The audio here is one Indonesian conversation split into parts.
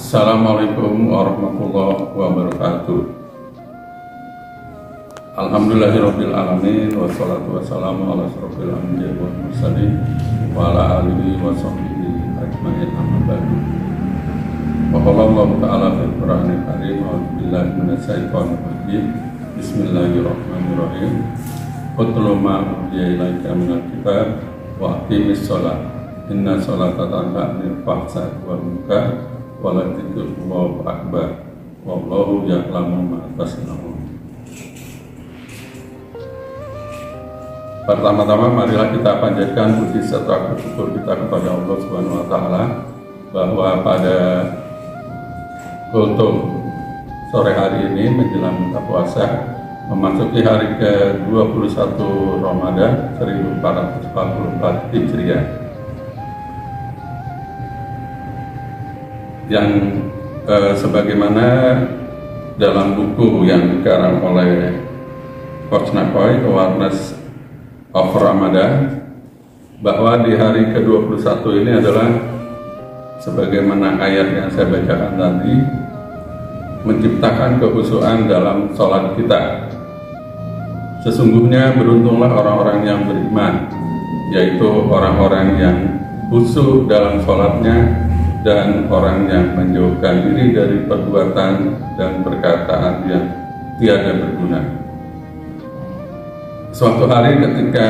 Assalamualaikum warahmatullahi wabarakatuh. Alhamdulillahirabbil alamin wassalatu wassalamu ala asyrofil anbiya'i wal mursalin wa ala alihi wa sahbihi ajmain amma ba'du. Wa qala Allahu ta'ala fil Qur'anil Karim a'udzu billahi minasy syaithanir rajim. Bismillahirrahmanirrahim. Utlu ma uhiya ilaika minal kitab wa aqimis shalah. Inna sholata tanha 'anil fahsya'i wal munkar wa la dzikrullahi akbar. Wallahu ya'lamu ma tasna'un. Pertama-tama marilah kita panjatkan puji serta syukur kita kepada Allah Subhanahu wa taala bahwa pada kultum sore hari ini menjelang buka puasa memasuki hari ke-21 Ramadan 1444 Hijriah yang sebagaimana dalam buku yang dikarang oleh Coach Nakoy, Awareness of Ramadan, bahwa di hari ke-21 ini adalah sebagaimana ayat yang saya bacakan tadi, menciptakan kekhusyuan dalam sholat kita. Sesungguhnya beruntunglah orang-orang yang beriman, yaitu orang-orang yang khusyuk dalam sholatnya dan orang yang menjauhkan diri dari perbuatan dan perkataan yang tiada berguna. Suatu hari ketika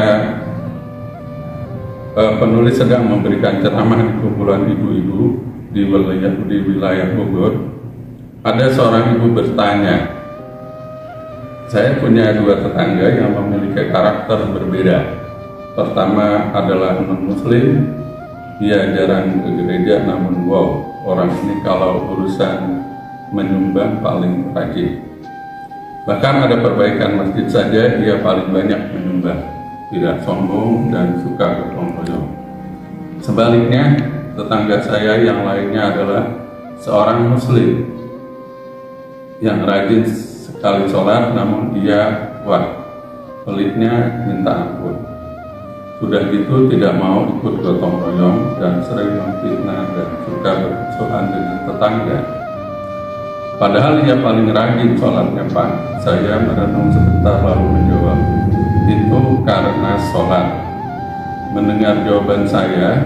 penulis sedang memberikan ceramah di kumpulan ibu-ibu di wilayah Bogor, ada seorang ibu bertanya, saya punya dua tetangga yang memiliki karakter berbeda. Pertama adalah non-muslim, dia jarang ke gereja, namun wow, orang ini kalau urusan menyumbang paling rajin. Bahkan ada perbaikan masjid saja ia paling banyak menyumbang, tidak sombong dan suka gotong royong. Sebaliknya, tetangga saya yang lainnya adalah seorang muslim yang rajin sekali sholat, namun ia pelitnya minta ampun. Sudah gitu tidak mau ikut gotong royong dan sering memfitnah dan suka bermusuhan dengan tetangga. Padahal ia paling rajin sholatnya, Pak. Saya merenung sebentar lalu menjawab, itu karena sholat. Mendengar jawaban saya,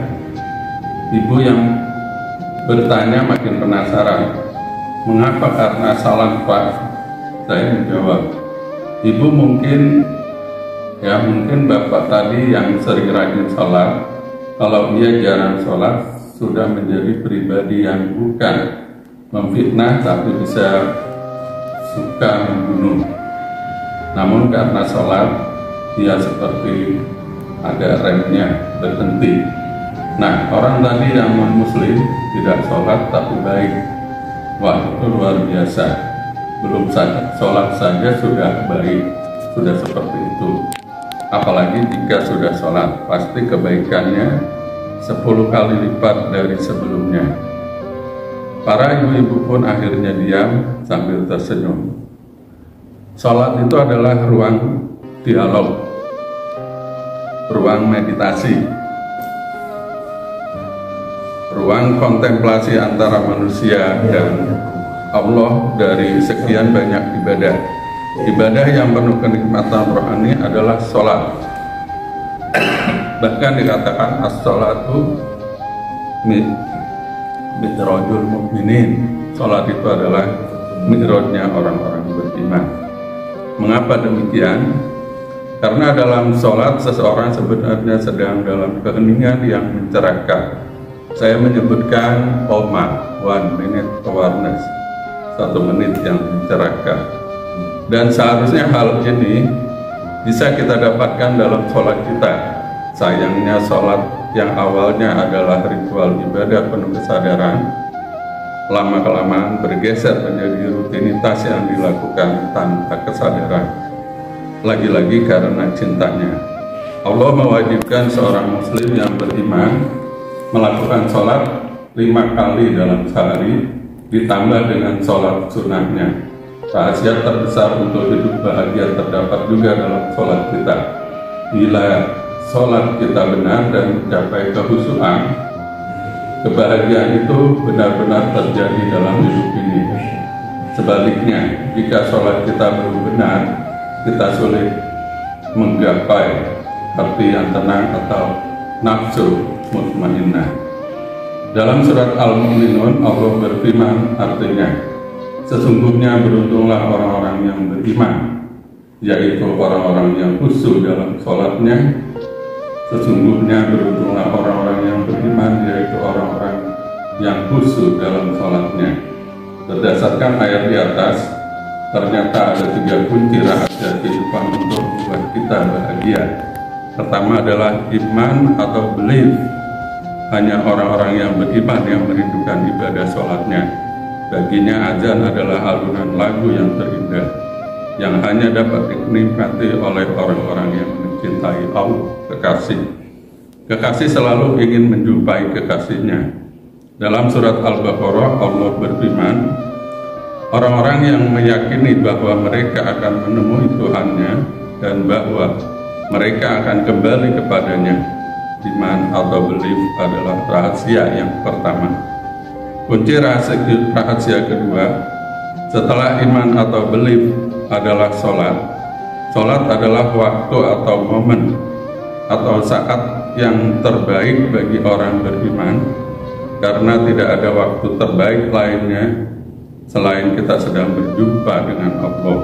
ibu yang bertanya makin penasaran. Mengapa karena sholat, Pak? Saya menjawab, ibu mungkin bapak tadi yang sering rajin sholat, kalau ia jarang sholat sudah menjadi pribadi yang bukan memfitnah tapi bisa suka membunuh. Namun karena sholat dia seperti ada remnya, berhenti. Nah, orang tadi yang non-muslim tidak sholat tapi baik, wah itu luar biasa. Belum saja sholat saja sudah baik, sudah seperti itu. Apalagi jika sudah sholat, pasti kebaikannya 10 kali lipat dari sebelumnya. Para ibu-ibu pun akhirnya diam sambil tersenyum. Sholat itu adalah ruang dialog, ruang meditasi, ruang kontemplasi antara manusia dan Allah dari sekian banyak ibadah. Ibadah yang penuh kenikmatan rohani adalah sholat. Bahkan dikatakan as-sholatu mi'rajul mu'minin. Sholat itu adalah mi'rajnya orang-orang beriman. Mengapa demikian? Karena dalam sholat seseorang sebenarnya sedang dalam keheningan yang mencerahkan. Saya menyebutkan OMA, 1 minute awareness, 1 menit yang mencerahkan. Dan seharusnya hal ini bisa kita dapatkan dalam sholat kita. Sayangnya sholat yang awalnya adalah ritual ibadah penuh kesadaran, lama-kelamaan bergeser menjadi rutinitas yang dilakukan tanpa kesadaran. Lagi-lagi karena cintanya. Allah mewajibkan seorang muslim yang beriman melakukan sholat 5 kali dalam sehari, ditambah dengan sholat sunnahnya. Rahasia terbesar untuk hidup bahagia terdapat juga dalam sholat kita. Bila sholat kita benar dan mencapai kekhusyuan, kebahagiaan itu benar-benar terjadi dalam hidup ini. Sebaliknya, jika sholat kita belum benar, kita sulit menggapai hati yang tenang atau nafsu mutmainnah. Dalam surat Al-Mu'minun, Allah berfirman, artinya, sesungguhnya beruntunglah orang-orang yang beriman, yaitu orang-orang yang khusyuk dalam sholatnya. Sesungguhnya beruntunglah orang-orang yang beriman, yaitu orang-orang yang khusyuk dalam sholatnya. Berdasarkan ayat di atas, ternyata ada 3 kunci rahasia kehidupan untuk membuat kita bahagia. Pertama adalah iman atau belief. Hanya orang-orang yang beriman yang merindukan ibadah sholatnya. Baginya azan adalah alunan lagu yang terindah, yang hanya dapat dinikmati oleh orang-orang yang mencintai Allah, kekasih. Kekasih selalu ingin menjumpai kekasihnya. Dalam surat Al-Baqarah, Allah berfirman, orang-orang yang meyakini bahwa mereka akan menemui Tuhannya dan bahwa mereka akan kembali kepadanya. Iman atau belief adalah rahasia yang pertama. Kunci rahasia kedua, setelah iman atau belief adalah sholat. Sholat adalah waktu atau momen atau saat yang terbaik bagi orang beriman, karena tidak ada waktu terbaik lainnya selain kita sedang berjumpa dengan Allah.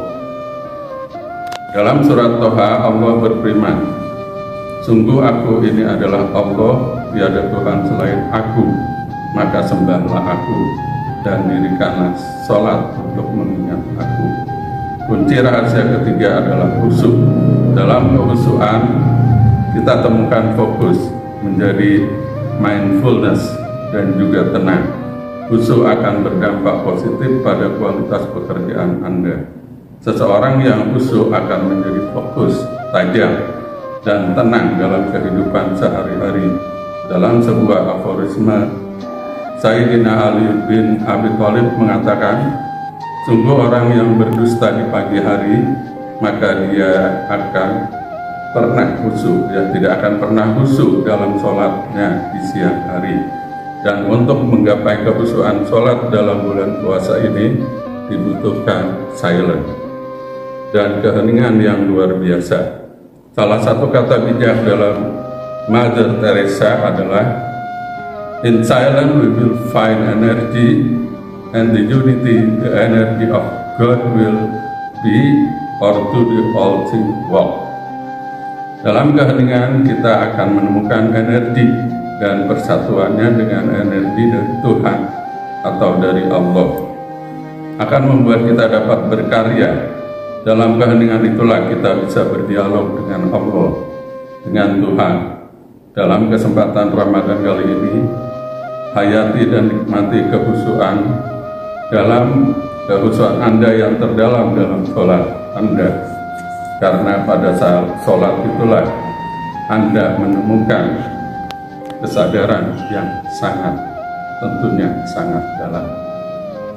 Dalam surat Toha, Allah berfirman, sungguh aku ini adalah Allah, tiada Tuhan selain aku, maka sembahlah aku dan dirikanlah sholat untuk mengingat aku. Kunci rahasia ketiga adalah khusyuk. Dalam kekhusyukan kita temukan fokus menjadi mindfulness dan juga tenang. Khusyuk akan berdampak positif pada kualitas pekerjaan Anda. Seseorang yang khusyuk akan menjadi fokus, tajam, dan tenang dalam kehidupan sehari-hari. Dalam sebuah aforisme, Sayyidina Ali bin Abi Thalib mengatakan, sungguh orang yang berdusta di pagi hari, maka dia akan pernah khusyuk, dia tidak akan pernah khusyuk dalam sholatnya di siang hari. Dan untuk menggapai kekhusyukan sholat dalam bulan puasa ini, dibutuhkan silence dan keheningan yang luar biasa. Salah satu kata bijak dalam Mother Teresa adalah, in silence we will find energy, and the unity, the energy of God will be or to the all things walk. Dalam keheningan kita akan menemukan energi dan persatuannya dengan energi dari Tuhan atau dari Allah. Akan membuat kita dapat berkarya. Dalam keheningan itulah kita bisa berdialog dengan Allah, dengan Tuhan. Dalam kesempatan Ramadan kali ini, hayati dan nikmati kekhusyukan dalam kekhusyukan Anda yang terdalam dalam sholat Anda, karena pada saat sholat itulah Anda menemukan kesadaran yang tentunya sangat dalam.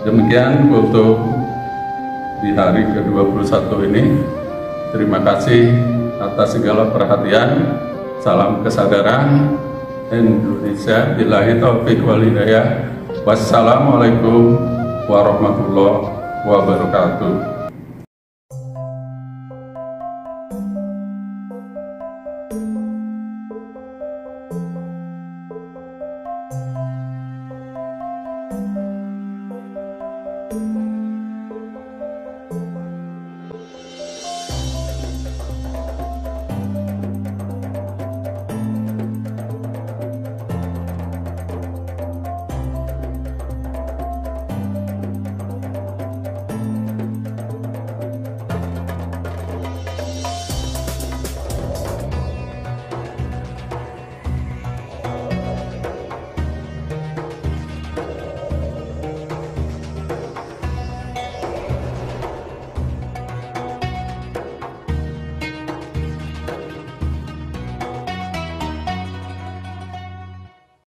Demikian untuk di hari ke-21 ini. Terima kasih atas segala perhatian. Salam kesadaran Indonesia. Billahi taufiq wal hidayah. Wassalamualaikum warahmatullahi wabarakatuh.